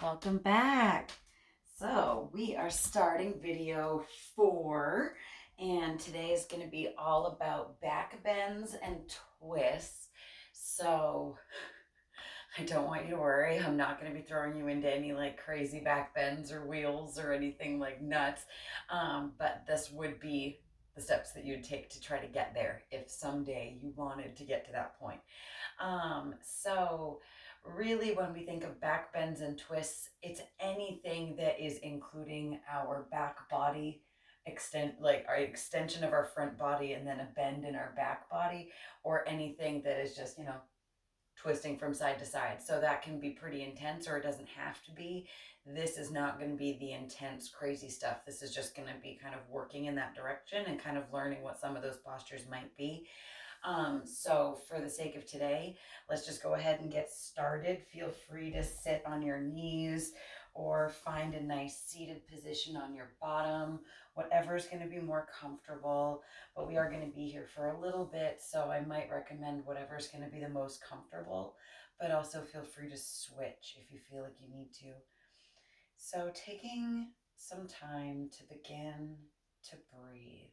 Welcome back. So we are starting video 4, and today is going to be all about back bends and twists. So I don't want you to worry. I'm not going to be throwing you into any like crazy back bends or wheels or anything like nuts. But this would be the steps that you'd take to try to get there if someday you wanted to get to that point. So really when we think of back bends and twists, it's anything that is including our back body like our extension of our front body and then a bend in our back body, or anything that is just, twisting from side to side. So that can be pretty intense, or it doesn't have to be. This is not going to be the intense, crazy stuff. This is just going to be kind of working in that direction and kind of learning what some of those postures might be. So for the sake of today, let's just go ahead and get started. Feel free to sit on your knees or find a nice seated position on your bottom, whatever is going to be more comfortable. But we are going to be here for a little bit, so I might recommend whatever is going to be the most comfortable, but also feel free to switch if you feel like you need to. So taking some time to begin to breathe.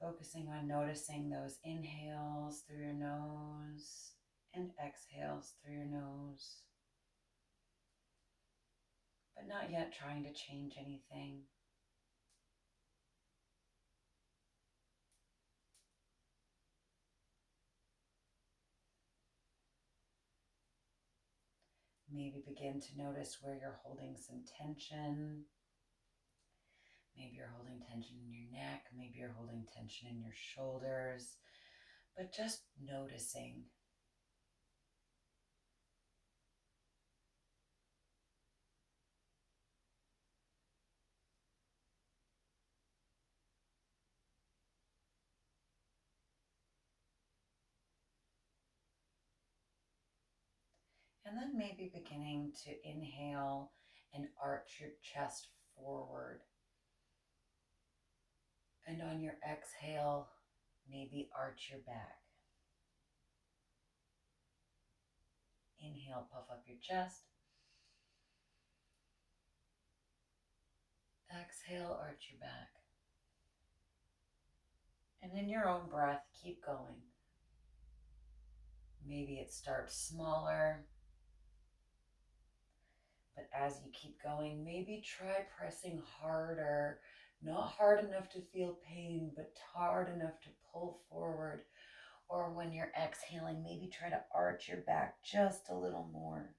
Focusing on noticing those inhales through your nose and exhales through your nose, but not yet trying to change anything. Maybe begin to notice where you're holding some tension. Maybe you're holding tension in your neck, maybe you're holding tension in your shoulders, but just noticing. And then maybe beginning to inhale and arch your chest forward. And on your exhale, maybe arch your back. Inhale, puff up your chest. Exhale, arch your back. And in your own breath, keep going. Maybe it starts smaller, but as you keep going, maybe try pressing harder. Not hard enough to feel pain, but hard enough to pull forward. Or when you're exhaling, maybe try to arch your back just a little more.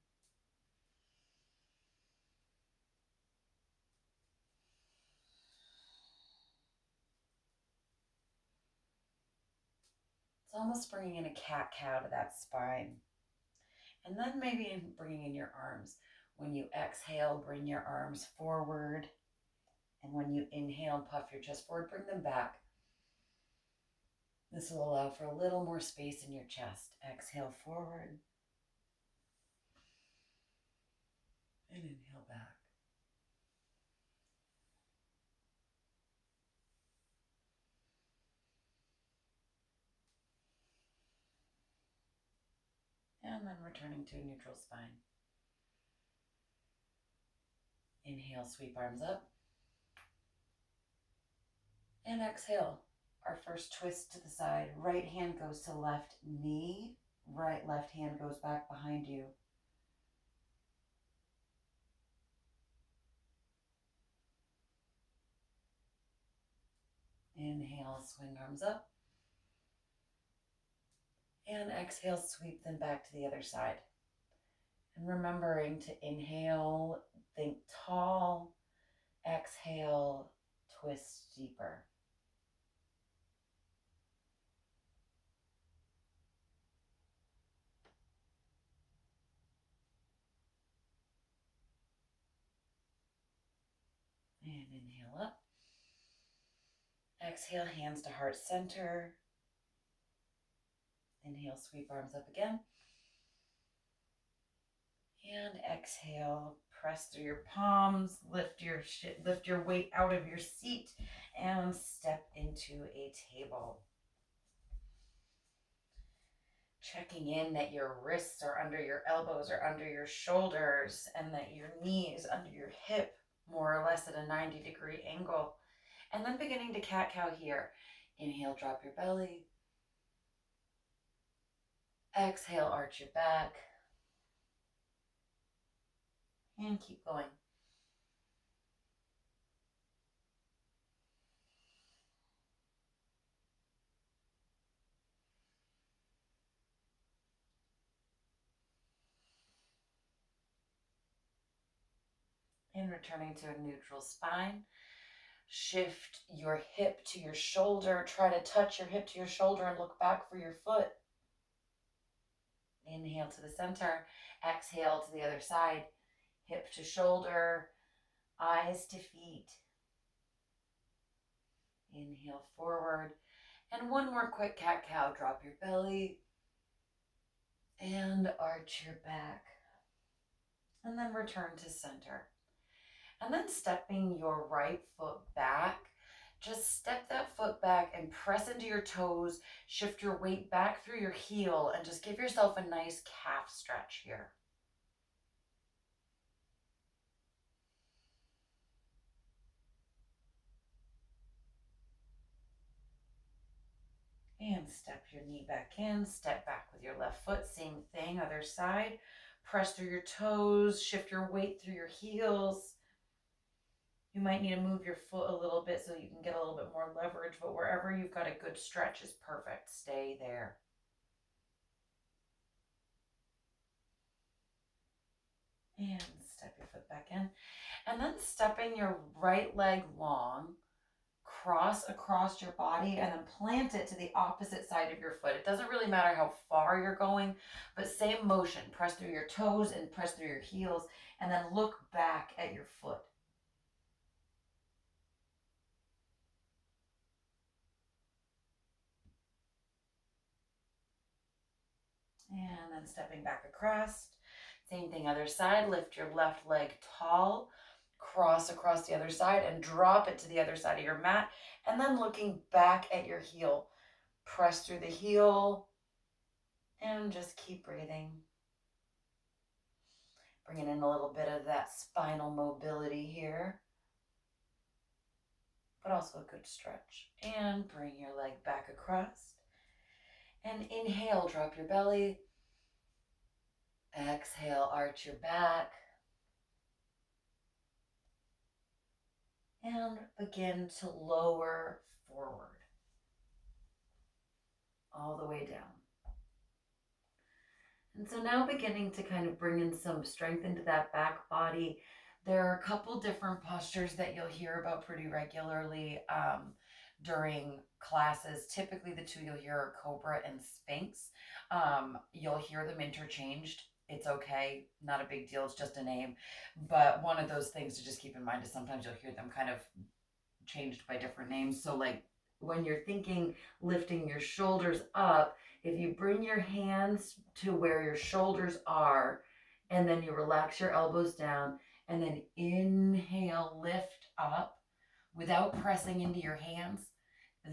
It's almost bringing in a cat-cow to that spine. And then maybe bringing in your arms. When you exhale, bring your arms forward. And when you inhale, puff your chest forward, bring them back. This will allow for a little more space in your chest. Exhale forward. And inhale back. And then returning to a neutral spine. Inhale, sweep arms up. And exhale. Our first twist to the side. Right hand goes to left knee. Left hand goes back behind you. Inhale, swing arms up. And exhale, sweep them back to the other side. And remembering to inhale, think tall. Exhale, twist deeper. And inhale up. Exhale, hands to heart center. Inhale, sweep arms up again. And exhale, press through your palms, lift your weight out of your seat and step into a table. Checking in that your wrists are under your elbows or under your shoulders and that your knee is under your hip, more or less at a 90-degree angle. And then beginning to cat-cow here. Inhale, drop your belly. Exhale, arch your back. And keep going. And returning to a neutral spine. Shift your hip to your shoulder. Try to touch your hip to your shoulder and look back for your foot. Inhale to the center. Exhale to the other side. Hip to shoulder. Eyes to feet. Inhale forward. And one more quick cat-cow. Drop your belly. And arch your back. And then return to center. And then stepping your right foot back. Just step that foot back and press into your toes. Shift your weight back through your heel and just give yourself a nice calf stretch here. And step your knee back in. Step back with your left foot. Same thing, other side. Press through your toes. Shift your weight through your heels. You might need to move your foot a little bit so you can get a little bit more leverage, but wherever you've got a good stretch is perfect. Stay there. And step your foot back in. And then stepping your right leg long, cross across your body, and then plant it to the opposite side of your foot. It doesn't really matter how far you're going, but same motion. Press through your toes and press through your heels, and then look back at your foot. And then stepping back across. Same thing, other side. Lift your left leg tall, cross across the other side, and drop it to the other side of your mat. And then looking back at your heel. Press through the heel, and just keep breathing. Bringing in a little bit of that spinal mobility here, but also a good stretch. And bring your leg back across. And inhale, drop your belly. Exhale, arch your back. And begin to lower forward. All the way down. And so now beginning to kind of bring in some strength into that back body. There are a couple different postures that you'll hear about pretty regularly during classes. Typically the two you'll hear are Cobra and Sphinx. You'll hear them interchanged. It's okay, not a big deal, it's just a name. But one of those things to just keep in mind is sometimes you'll hear them kind of changed by different names. So like when you're thinking lifting your shoulders up, if you bring your hands to where your shoulders are and then you relax your elbows down and then inhale, lift up without pressing into your hands,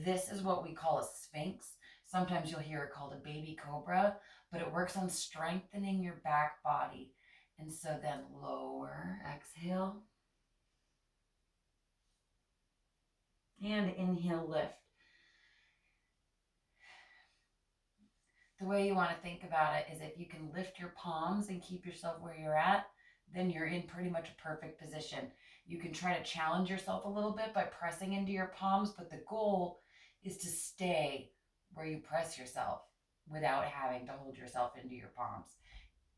this is what we call a sphinx. Sometimes you'll hear it called a baby cobra, but it works on strengthening your back body. And so then lower, exhale, and inhale, lift. The way you want to think about it is if you can lift your palms and keep yourself where you're at, then you're in pretty much a perfect position. You can try to challenge yourself a little bit by pressing into your palms, but the goal is to stay where you press yourself without having to hold yourself into your palms.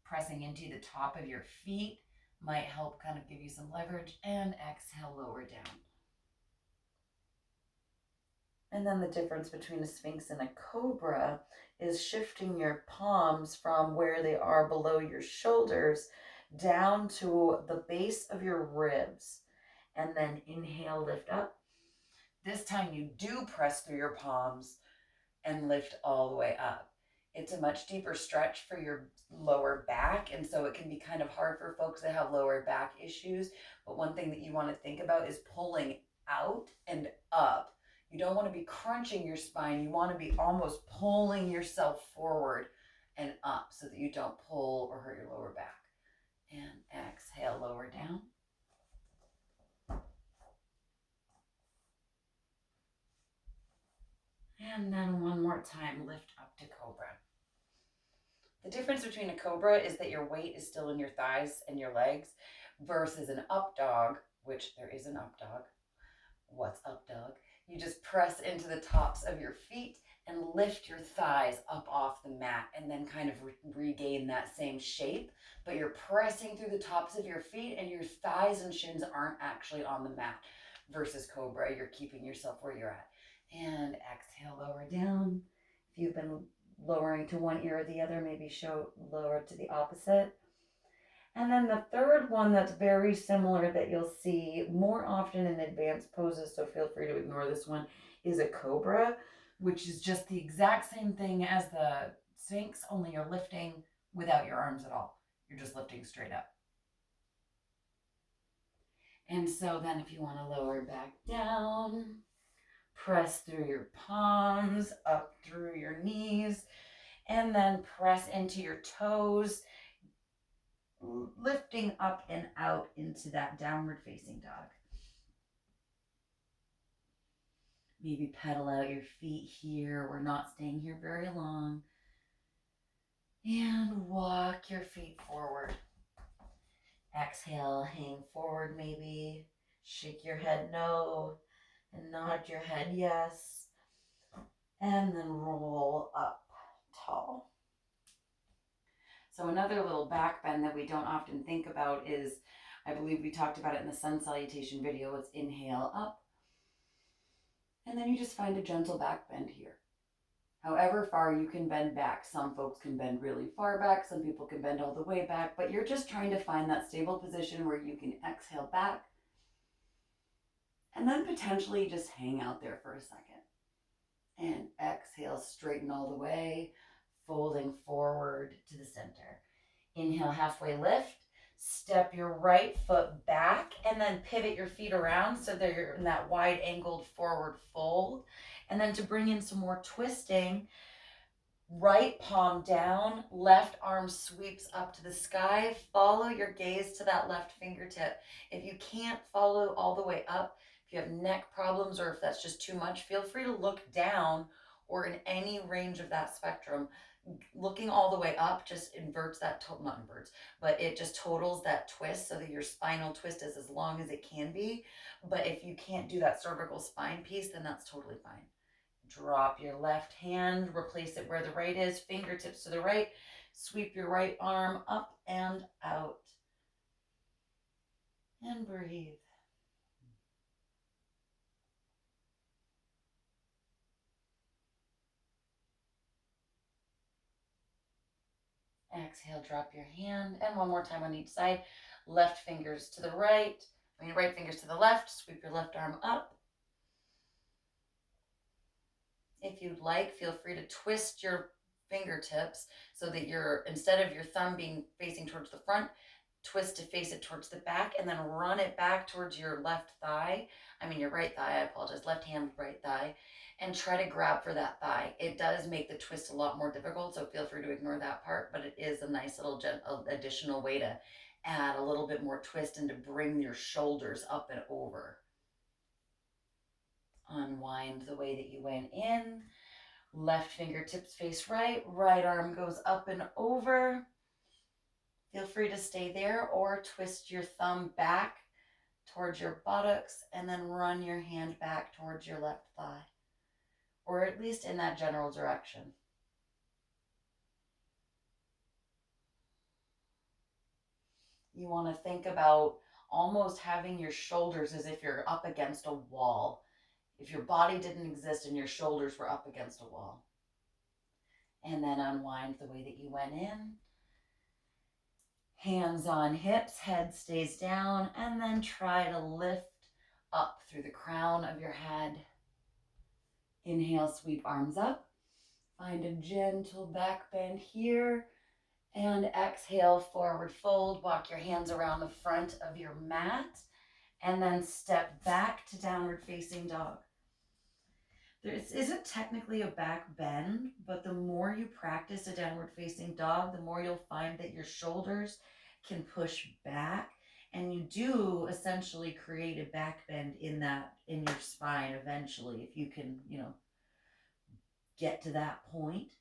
Pressing into the top of your feet might help kind of give you some leverage, and exhale, lower down. And then the difference between a sphinx and a cobra is shifting your palms from where they are below your shoulders down to the base of your ribs. And then inhale, lift up. This time you do press through your palms and lift all the way up. It's a much deeper stretch for your lower back, and so it can be kind of hard for folks that have lower back issues. But one thing that you want to think about is pulling out and up. You don't want to be crunching your spine. You want to be almost pulling yourself forward and up so that you don't pull or hurt your lower back. And exhale, lower down. And then one more time, lift up to cobra. The difference between a cobra is that your weight is still in your thighs and your legs versus an up dog, which there is an up dog. What's up dog? You just press into the tops of your feet and lift your thighs up off the mat and then kind of regain that same shape. But you're pressing through the tops of your feet and your thighs and shins aren't actually on the mat. Versus cobra, you're keeping yourself where you're at. And exhale, lower down. If you've been lowering to one ear or the other, maybe lower to the opposite. And then the third one that's very similar that you'll see more often in advanced poses, so feel free to ignore this one, is a cobra, which is just the exact same thing as the Sphinx, only you're lifting without your arms at all. You're just lifting straight up. And so then if you want to lower back down, press through your palms, up through your knees, and then press into your toes, lifting up and out into that downward facing dog. Maybe pedal out your feet here. We're not staying here very long. And walk your feet forward. Exhale, hang forward maybe. Shake your head no, and nod your head yes. And then roll up tall. So another little back bend that we don't often think about is, I believe we talked about it in the sun salutation video, it's inhale up. And then you just find a gentle back bend here. However far you can bend back. Some folks can bend really far back, some people can bend all the way back, but you're just trying to find that stable position where you can exhale back and then potentially just hang out there for a second. And exhale, straighten all the way, folding forward to the center. Inhale, halfway lift. Step your right foot back and then pivot your feet around so that you're in that wide angled forward fold. And then to bring in some more twisting, right palm down, left arm sweeps up to the sky. Follow your gaze to that left fingertip. If you can't follow all the way up, if you have neck problems or if that's just too much, feel free to look down or in any range of that spectrum. Looking all the way up just inverts that, not inverts, but it just totals that twist so that your spinal twist is as long as it can be. But if you can't do that cervical spine piece, then that's totally fine. Drop your left hand, replace it where the right is, fingertips to the right, sweep your right arm up and out. And breathe. Exhale, drop your hand. And one more time on each side. Left fingers to the right, right fingers to the left, sweep your left arm up. If you'd like, feel free to twist your fingertips so that instead of your thumb being facing towards the front, twist to face it towards the back and then run it back towards your left thigh. Your right thigh, I apologize, left hand, right thigh, and try to grab for that thigh. It does make the twist a lot more difficult, so feel free to ignore that part, but it is a nice little additional way to add a little bit more twist and to bring your shoulders up and over. Unwind the way that you went in. Left fingertips face right, right arm goes up and over. Feel free to stay there or twist your thumb back towards your buttocks and then run your hand back towards your left thigh, or at least in that general direction. You want to think about almost having your shoulders as if you're up against a wall. If your body didn't exist and your shoulders were up against a wall. And then unwind the way that you went in. Hands on hips, head stays down, and then try to lift up through the crown of your head. Inhale, sweep arms up. Find a gentle back bend here. And exhale, forward fold. Walk your hands around the front of your mat. And then step back to downward facing dog. There isn't technically a back bend, but the more you practice a downward facing dog, the more you'll find that your shoulders can push back, and you do essentially create a back bend in your spine eventually, if you can, get to that point.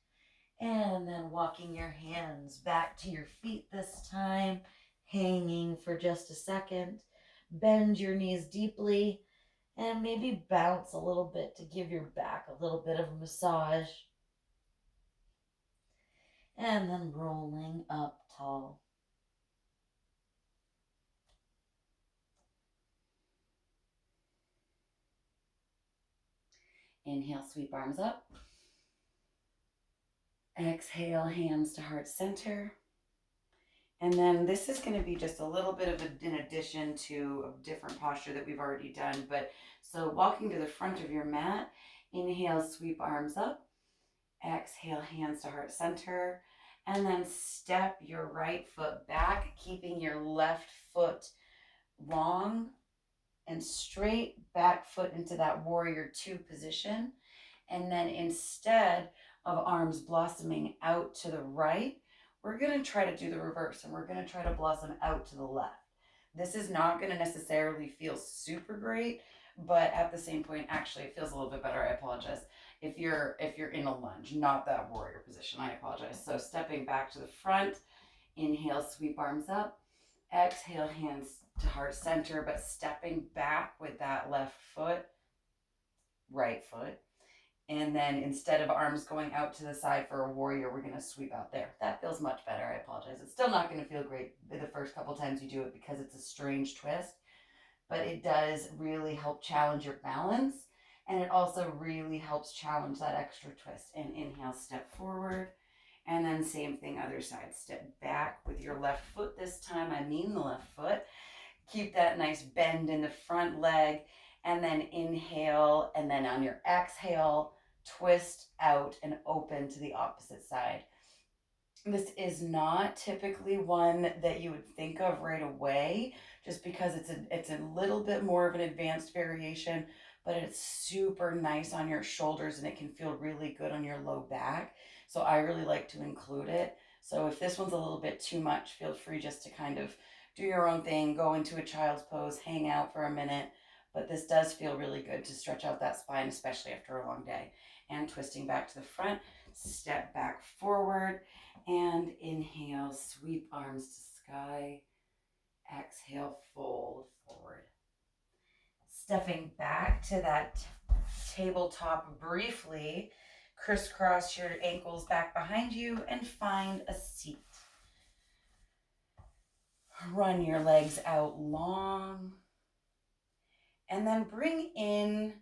And then walking your hands back to your feet this time, hanging for just a second. Bend your knees deeply and maybe bounce a little bit to give your back a little bit of a massage. And then rolling up tall. Inhale, sweep arms up. Exhale, hands to heart center. And then this is going to be just a little bit of an addition to a different posture that we've already done. But so walking to the front of your mat, inhale, sweep arms up. Exhale, hands to heart center. And then step your right foot back, keeping your left foot long and straight, back foot into that warrior two position. And then instead of arms blossoming out to the right, we're going to try to do the reverse, and we're going to try to blossom out to the left. This is not going to necessarily feel super great, but at the same point, actually, it feels a little bit better. I apologize. If you're in a lunge, not that warrior position, I apologize. So stepping back to the front, inhale, sweep arms up. Exhale, hands to heart center, but stepping back with that left foot, right foot. And then instead of arms going out to the side for a warrior, we're going to sweep out there. That feels much better. I apologize. It's still not going to feel great the first couple times you do it because it's a strange twist, but it does really help challenge your balance. And it also really helps challenge that extra twist. And inhale, step forward. And then same thing, other side. Step back with your left foot this time. I mean the left foot. Keep that nice bend in the front leg. And then inhale. And then on your exhale, twist out and open to the opposite side. This is not typically one that you would think of right away, just because it's a little bit more of an advanced variation, but it's super nice on your shoulders and it can feel really good on your low back. So I really like to include it. So if this one's a little bit too much, feel free just to kind of do your own thing, go into a child's pose, hang out for a minute. But this does feel really good to stretch out that spine, especially after a long day. And twisting back to the front, step back forward, and inhale, sweep arms to sky. Exhale, fold forward. Stepping back to that tabletop briefly, crisscross your ankles back behind you and find a seat. Run your legs out long. And then bring in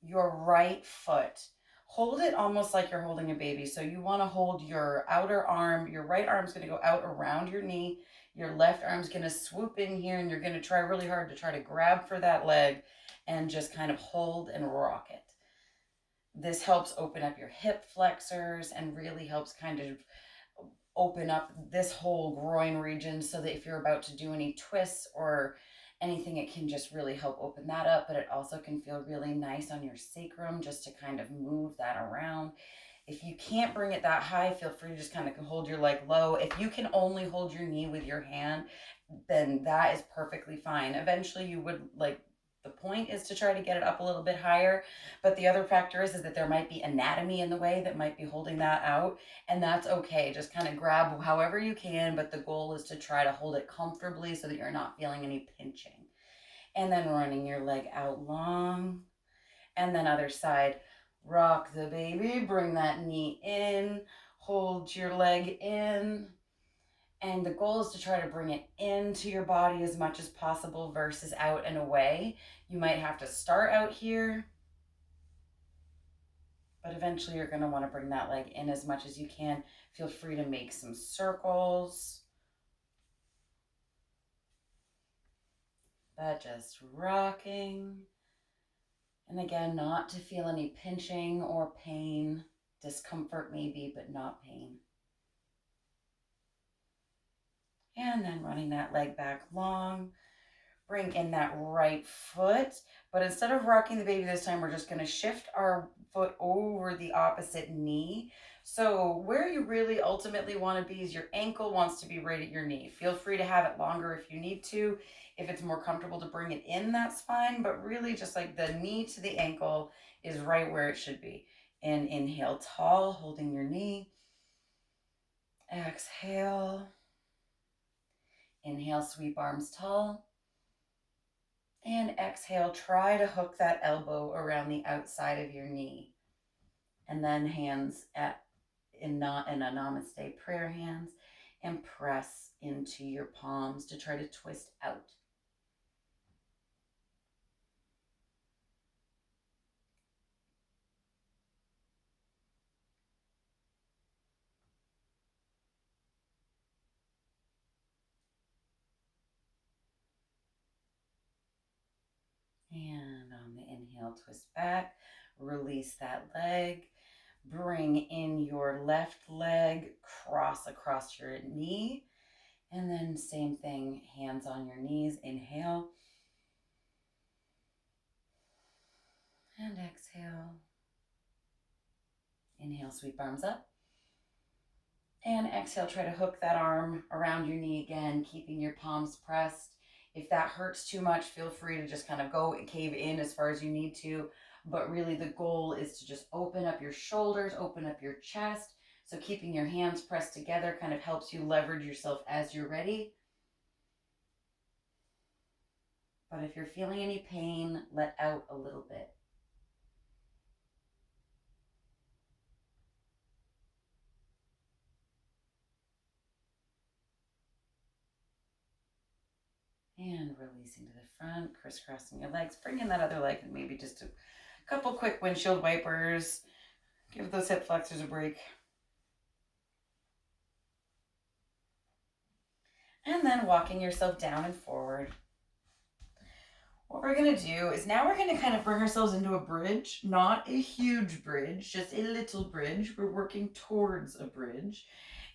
your right foot. Hold it almost like you're holding a baby. So you want to hold your outer arm. Your right arm's going to go out around your knee. Your left arm's going to swoop in here, and you're going to try really hard to try to grab for that leg and just kind of hold and rock it. This helps open up your hip flexors and really helps kind of open up this whole groin region, so that if you're about to do any twists or anything, it can just really help open that up. But it also can feel really nice on your sacrum just to kind of move that around. If you can't bring it that high, feel free to just kind of hold your leg low. If you can only hold your knee with your hand, then that is perfectly fine. Eventually you would the point is to try to get it up a little bit higher, but the other factor is that there might be anatomy in the way that might be holding that out, and that's okay. Just kind of grab however you can, but the goal is to try to hold it comfortably so that you're not feeling any pinching. And then running your leg out long, and then other side. Rock the baby, bring that knee in, hold your leg in, and the goal is to try to bring it into your body as much as possible versus out and away. You might have to start out here, but eventually you're going to want to bring that leg in as much as you can. Feel free to make some circles. But just rocking. And again, not to feel any pinching or pain. Discomfort maybe, but not pain. And then running that leg back long. bring in that right foot. But instead of rocking the baby this time, we're just going to shift our foot over the opposite knee. So where you really ultimately want to be is your ankle wants to be right at your knee. Feel free to have it longer if you need to. If it's more comfortable to bring it in, that's fine. But really just like the knee to the ankle is right where it should be. And inhale tall, holding your knee. Exhale. Inhale, sweep arms tall. And exhale, try to hook that elbow around the outside of your knee. And then hands in a namaste prayer hands, and press into your palms to try to twist out. And on the inhale, twist back, release that leg. Bring in your left leg, cross across your knee. And then same thing, hands on your knees. Inhale. And exhale. Inhale, sweep arms up. And exhale, try to hook that arm around your knee again, keeping your palms pressed. If that hurts too much, feel free to just kind of go and cave in as far as you need to. But really the goal is to just open up your shoulders, open up your chest. So keeping your hands pressed together kind of helps you leverage yourself as you're ready. But if you're feeling any pain, let out a little bit. And releasing to the front, crisscrossing your legs. Bring in that other leg and maybe just a couple quick windshield wipers. Give those hip flexors a break. And then walking yourself down and forward. What we're going to do is now we're going to kind of bring ourselves into a bridge, not a huge bridge, just a little bridge. We're working towards a bridge.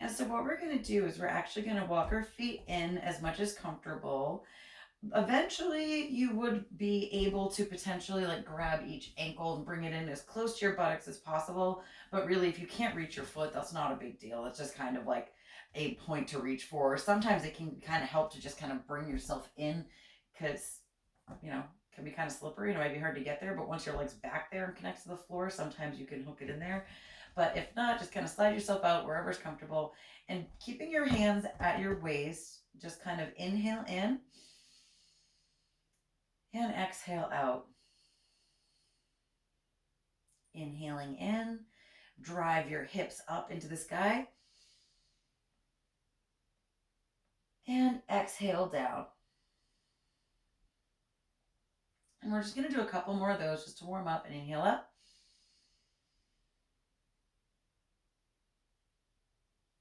And so what we're going to do is we're actually going to walk our feet in as much as comfortable. Eventually you would be able to potentially like grab each ankle and bring it in as close to your buttocks as possible. But really, if you can't reach your foot, that's not a big deal. It's just kind of like a point to reach for. Sometimes it can kind of help to just kind of bring yourself in because, it can be kind of slippery and it might be hard to get there. But once your leg's back there and connects to the floor, sometimes you can hook it in there. But if not, just kind of slide yourself out wherever's comfortable and keeping your hands at your waist. Just kind of inhale in. And exhale out. Inhaling in, drive your hips up into the sky. And exhale down. And we're just going to do a couple more of those just to warm up. And inhale up.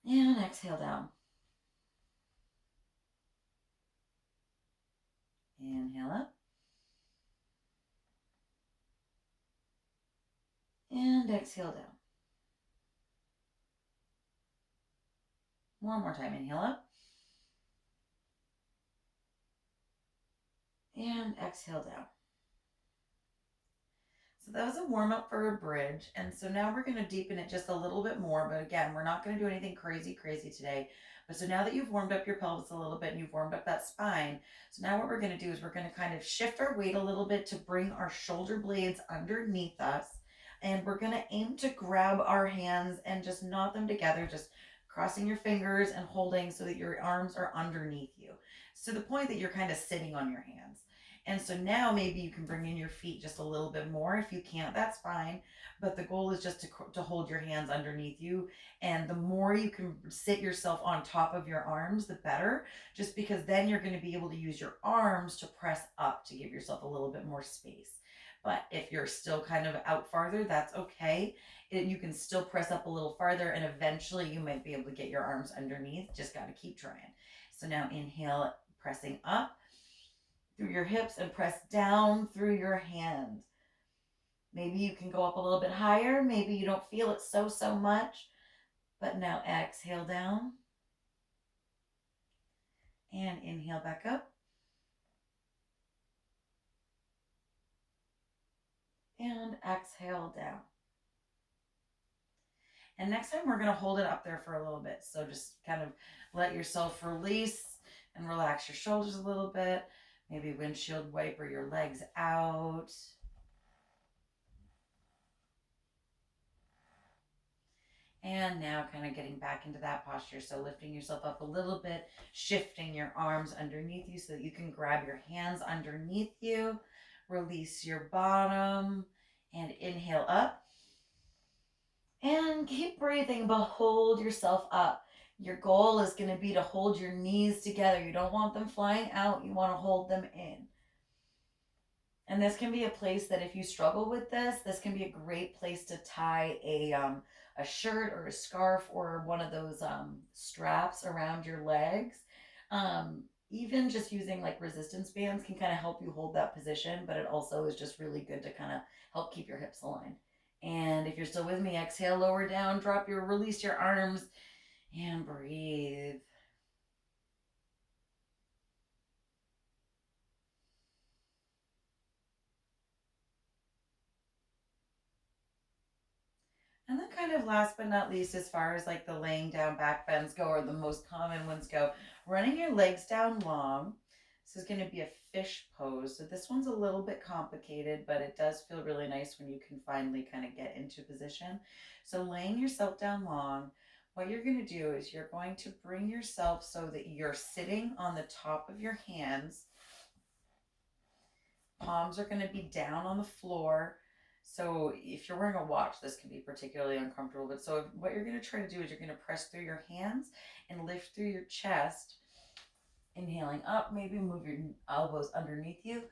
And exhale down. Inhale up. And exhale down. One more time. Inhale up. And exhale down. So that was a warm up for a bridge. And so now we're going to deepen it just a little bit more. But again, we're not going to do anything crazy today. But so now that you've warmed up your pelvis a little bit and you've warmed up that spine, so now what we're going to do is we're going to kind of shift our weight a little bit to bring our shoulder blades underneath us. And we're going to aim to grab our hands and just knot them together, just crossing your fingers and holding so that your arms are underneath you. So the point that you're kind of sitting on your hands. And so now maybe you can bring in your feet just a little bit more. If you can't, that's fine. But the goal is just to hold your hands underneath you. And the more you can sit yourself on top of your arms, the better. Just because then you're going to be able to use your arms to press up to give yourself a little bit more space. But if you're still kind of out farther, that's okay. You can still press up a little farther and eventually you might be able to get your arms underneath. Just got to keep trying. So now inhale, pressing up through your hips and press down through your hand. Maybe you can go up a little bit higher. Maybe you don't feel it so much. But now exhale down. And inhale back up. and exhale down. And next time we're going to hold it up there for a little bit. So just kind of let yourself release and relax your shoulders a little bit. Maybe windshield wiper your legs out. And now kind of getting back into that posture. So lifting yourself up a little bit, shifting your arms underneath you so that you can grab your hands underneath you. Release your bottom and inhale up. And keep breathing, but hold yourself up. Your goal is going to be to hold your knees together. You don't want them flying out. You want to hold them in. And this can be a place that if you struggle with this can be a great place to tie a shirt or a scarf or one of those straps around your legs. Even just using like resistance bands can kind of help you hold that position, but it also is just really good to kind of help keep your hips aligned. And if you're still with me, exhale, lower down, release your arms, and breathe. And then kind of last but not least, as far as like the laying down back bends go, or the most common ones go, running your legs down long. This is going to be a fish pose. So this one's a little bit complicated, but it does feel really nice when you can finally kind of get into position. So laying yourself down long, what you're going to do is you're going to bring yourself so that you're sitting on the top of your hands. Palms are going to be down on the floor. So if you're wearing a watch, this can be particularly uncomfortable. But so what you're going to try to do is you're going to press through your hands and lift through your chest. Inhaling up, maybe move your elbows underneath you,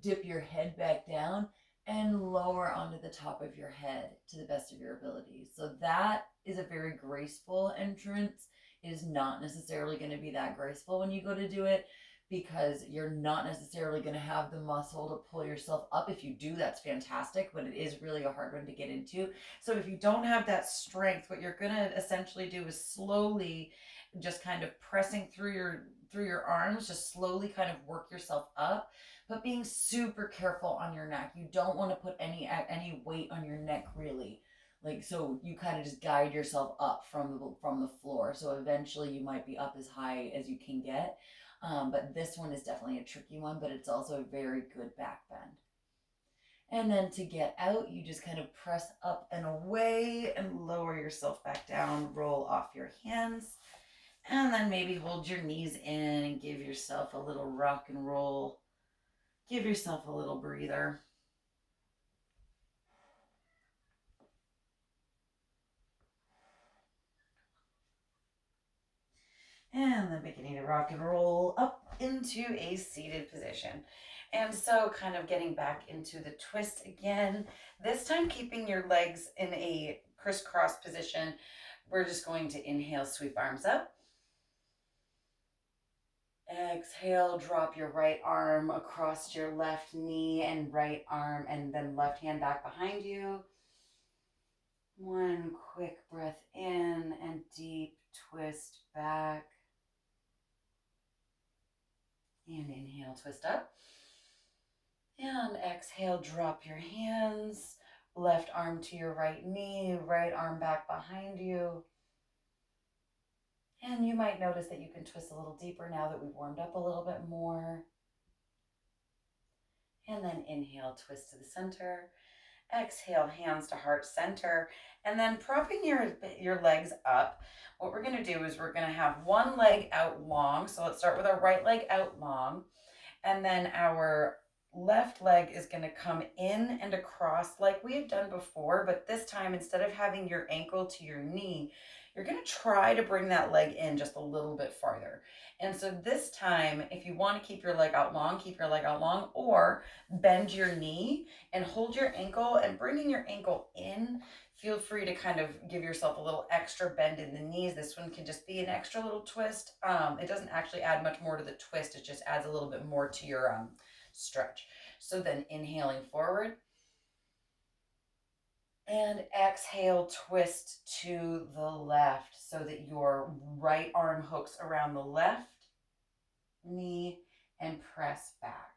dip your head back down, and lower onto the top of your head to the best of your ability. So that is a very graceful entrance. It is not necessarily going to be that graceful when you go to do it, because you're not necessarily going to have the muscle to pull yourself up. If you do, that's fantastic, but it is really a hard one to get into. So if you don't have that strength, what you're going to essentially do is slowly just kind of pressing through your arms, just slowly kind of work yourself up, but being super careful on your neck. You don't want to put any weight on your neck, really. Like, so you kind of just guide yourself up from the floor. So eventually you might be up as high as you can get. But this one is definitely a tricky one, but it's also a very good back bend. And then to get out, you just kind of press up and away and lower yourself back down, roll off your hands, and then maybe hold your knees in and give yourself a little rock and roll. Give yourself a little breather. And then beginning to rock and roll up into a seated position. And so kind of getting back into the twist again, this time keeping your legs in a crisscross position. We're just going to inhale, sweep arms up. Exhale, drop your right arm across your left knee and right arm, and then left hand back behind you. One quick breath in and deep twist back. And inhale, twist up. And exhale, drop your hands. Left arm to your right knee, right arm back behind you. And you might notice that you can twist a little deeper now that we've warmed up a little bit more. And then inhale, twist to the center. Exhale, hands to heart center. And then propping your legs up, what we're going to do is we're going to have one leg out long. So let's start with our right leg out long. And then our left leg is going to come in and across like we have done before. But this time, instead of having your ankle to your knee, you're going to try to bring that leg in just a little bit farther. And so this time, if you want to keep your leg out long, keep your leg out long, or bend your knee and hold your ankle, and bringing your ankle in, feel free to kind of give yourself a little extra bend in the knees. This one can just be an extra little twist. It doesn't actually add much more to the twist. It just adds a little bit more to your stretch. So then inhaling forward. And exhale, twist to the left so that your right arm hooks around the left knee and press back.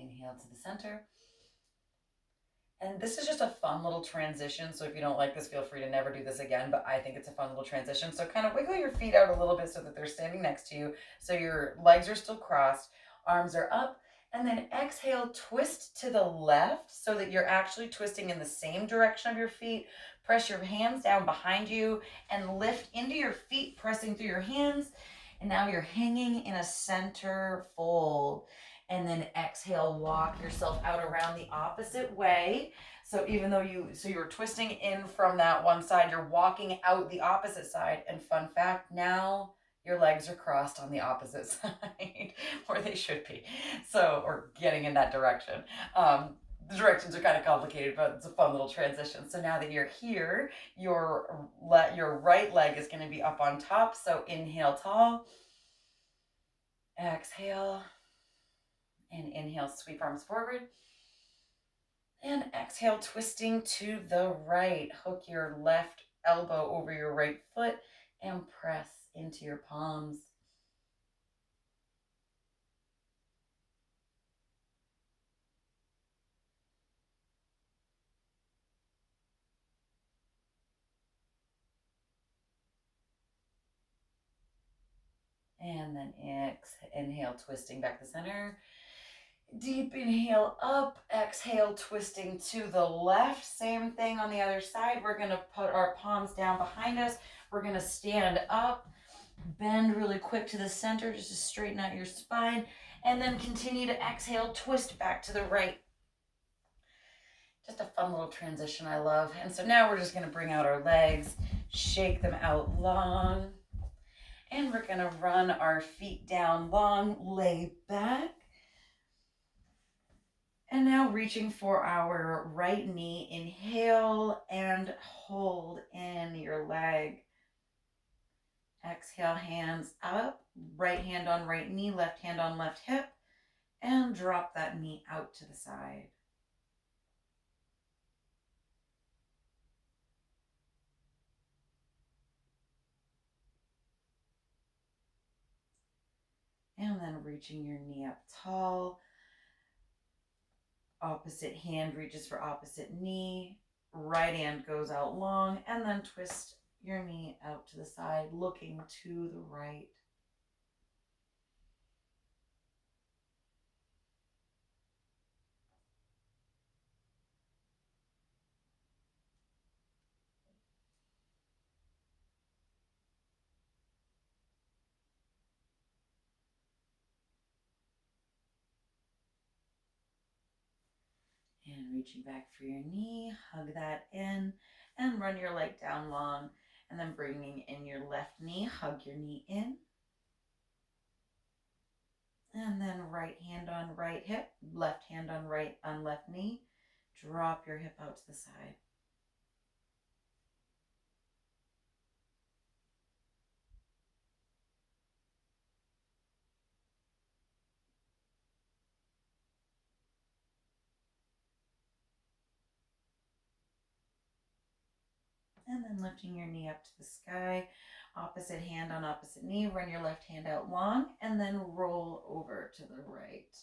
Inhale to the center. And this is just a fun little transition. So if you don't like this, feel free to never do this again. But I think it's a fun little transition. So kind of wiggle your feet out a little bit so that they're standing next to you. So your legs are still crossed, arms are up. And then exhale, twist to the left so that you're actually twisting in the same direction of your feet. Press your hands down behind you and lift into your feet, pressing through your hands. And now you're hanging in a center fold. And then exhale, walk yourself out around the opposite way. So even though you're twisting in from that one side, you're walking out the opposite side. And fun fact, now your legs are crossed on the opposite side, or they should be. So, or getting in that direction. The directions are kind of complicated, but it's a fun little transition. So now that you're here, your right leg is going to be up on top. So inhale tall, exhale, and inhale, sweep arms forward. And exhale, twisting to the right. Hook your left elbow over your right foot and press into your palms. And then inhale, twisting back to center. Deep inhale up, exhale, twisting to the left. Same thing on the other side. We're going to put our palms down behind us. We're going to stand up, bend really quick to the center just to straighten out your spine, and then continue to exhale, twist back to the right. Just a fun little transition I love. And so now we're just going to bring out our legs, shake them out long, and we're going to run our feet down long, lay back. And now reaching for our right knee, inhale and hold in your leg. Exhale, hands up, right hand on right knee, left hand on left hip, and drop that knee out to the side. And then reaching your knee up tall. Opposite hand reaches for opposite knee. Right hand goes out long, and then twist your knee out to the side, looking to the right. And reaching back for your knee, hug that in, and run your leg down long. And then bringing in your left knee, hug your knee in. And then right hand on right hip, left hand on left knee. Drop your hip out to the side. And then lifting your knee up to the sky. Opposite hand on opposite knee. Run your left hand out long and then roll over to the right.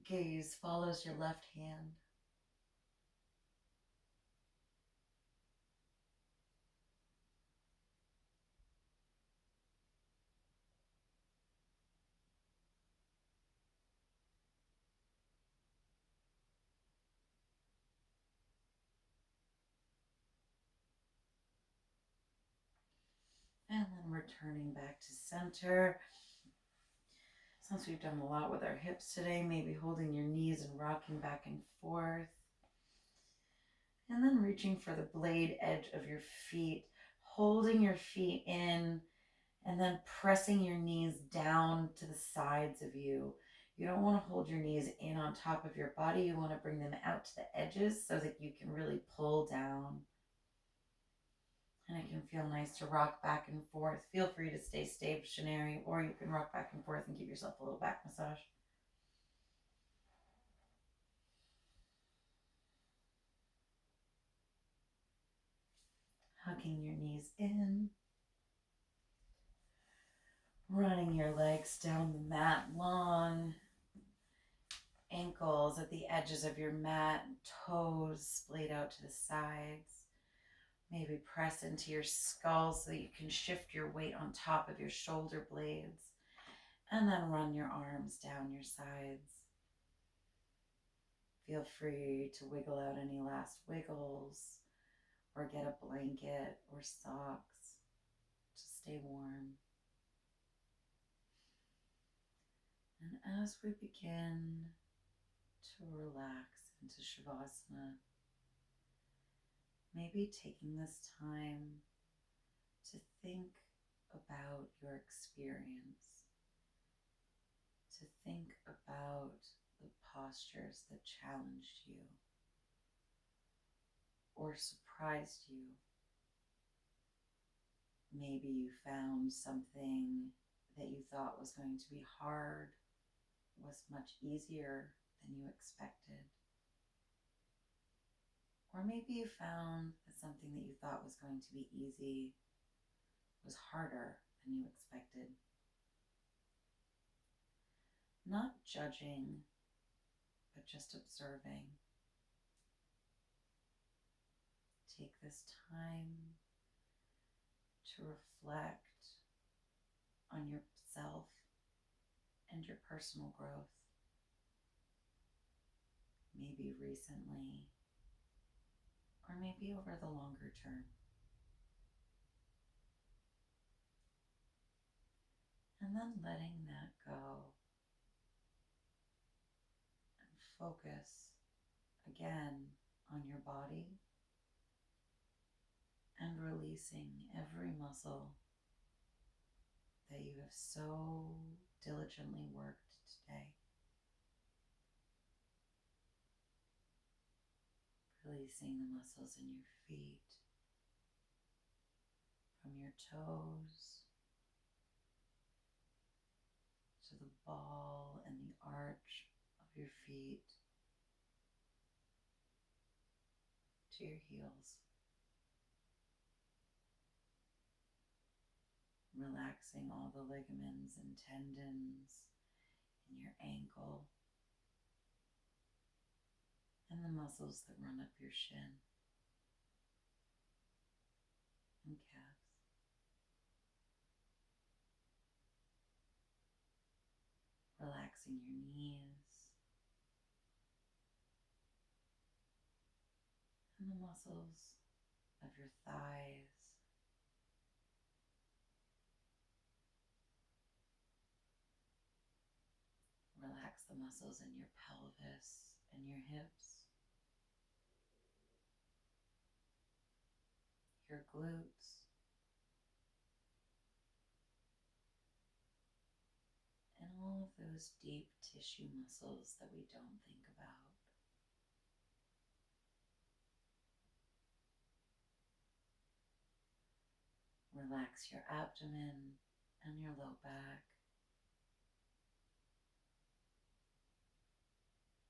Gaze follows your left hand. And then returning back to center. Since we've done a lot with our hips today, maybe holding your knees and rocking back and forth. And then reaching for the blade edge of your feet, holding your feet in, and then pressing your knees down to the sides of you. You don't want to hold your knees in on top of your body. You want to bring them out to the edges so that you can really pull down. And it can feel nice to rock back and forth. Feel free to stay stationary, or you can rock back and forth and give yourself a little back massage. Hugging your knees in. Running your legs down the mat long. ankles at the edges of your mat, toes splayed out to the sides. Maybe press into your skull so that you can shift your weight on top of your shoulder blades, and then run your arms down your sides. Feel free to wiggle out any last wiggles or get a blanket or socks to stay warm. And as we begin to relax into Shavasana, maybe taking this time to think about your experience, to think about the postures that challenged you or surprised you. Maybe you found something that you thought was going to be hard was much easier than you expected. Or maybe you found that something that you thought was going to be easy was harder than you expected. Not judging, but just observing. Take this time to reflect on yourself and your personal growth. Maybe recently, or maybe over the longer term. And then letting that go and focus again on your body and releasing every muscle that you have so diligently worked today. Releasing the muscles in your feet, from your toes to the ball and the arch of your feet to your heels. Relaxing all the ligaments and tendons in your ankle and the muscles that run up your shin and calves. Relaxing your knees and the muscles of your thighs. Relax the muscles in your pelvis and your hips, your glutes, and all of those deep tissue muscles that we don't think about. Relax your abdomen and your low back.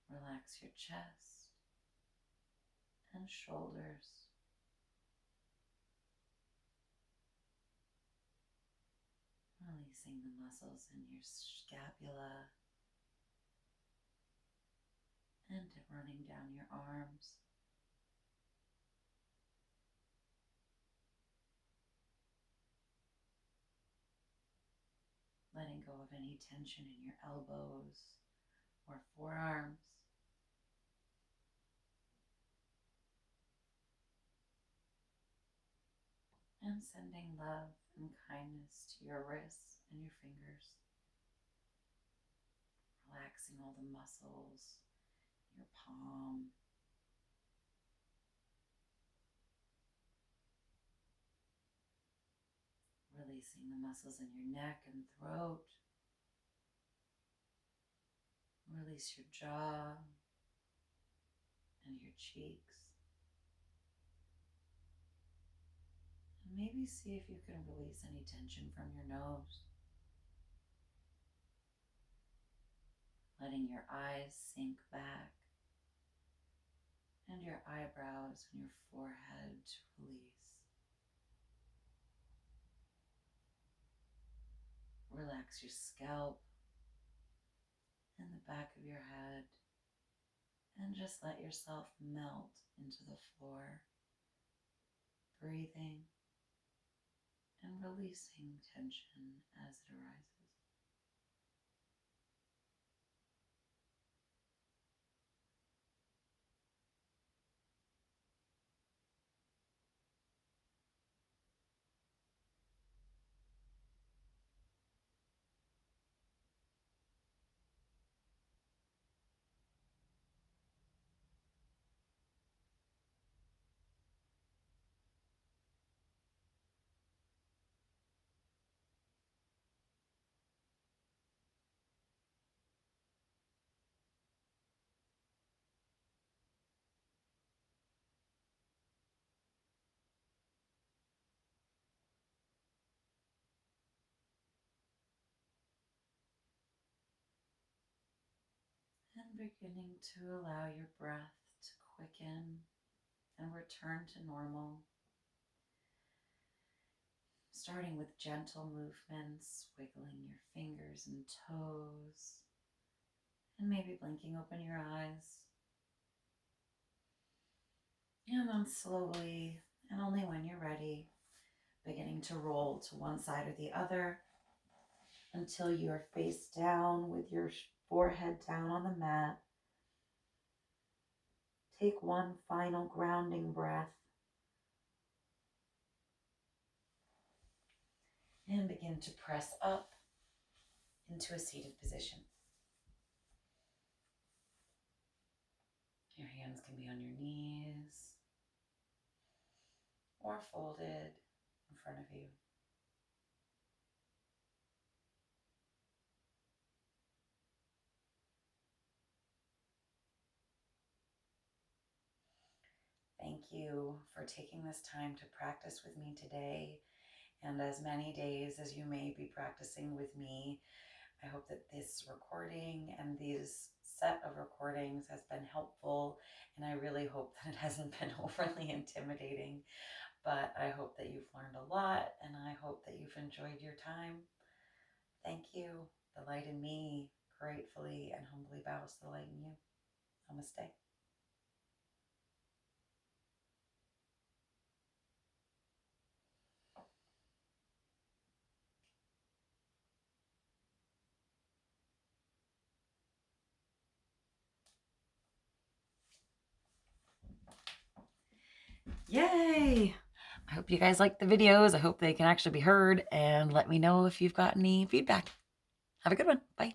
Relax your chest and shoulders. Releasing the muscles in your scapula and running down your arms. Letting go of any tension in your elbows or forearms. And sending love and kindness to your wrists and your fingers. Relaxing all the muscles in your palm. Releasing the muscles in your neck and throat. Release your jaw and your cheeks. And maybe see if you can release any tension from your nose. Letting your eyes sink back and your eyebrows and your forehead to release. Relax your scalp and the back of your head And just let yourself melt into the floor, breathing and releasing tension as it arises. And beginning to allow your breath to quicken and return to normal. Starting with gentle movements, wiggling your fingers and toes, and maybe blinking open your eyes. And then slowly, and only when you're ready, beginning to roll to one side or the other until you are face down with your forehead down on the mat. Take one final grounding breath and begin to press up into a seated position. Your hands can be on your knees or folded in front of you. Thank you for taking this time to practice with me today, and as many days as you may be practicing with me. I hope that this recording and these set of recordings has been helpful, and I really hope that it hasn't been overly intimidating, but I hope that you've learned a lot, and I hope that you've enjoyed your time. Thank you. The light in me gratefully and humbly bows to the light in you. Namaste. Yay! I hope you guys like the videos. I hope they can actually be heard, and let me know if you've got any feedback. Have a good one. Bye.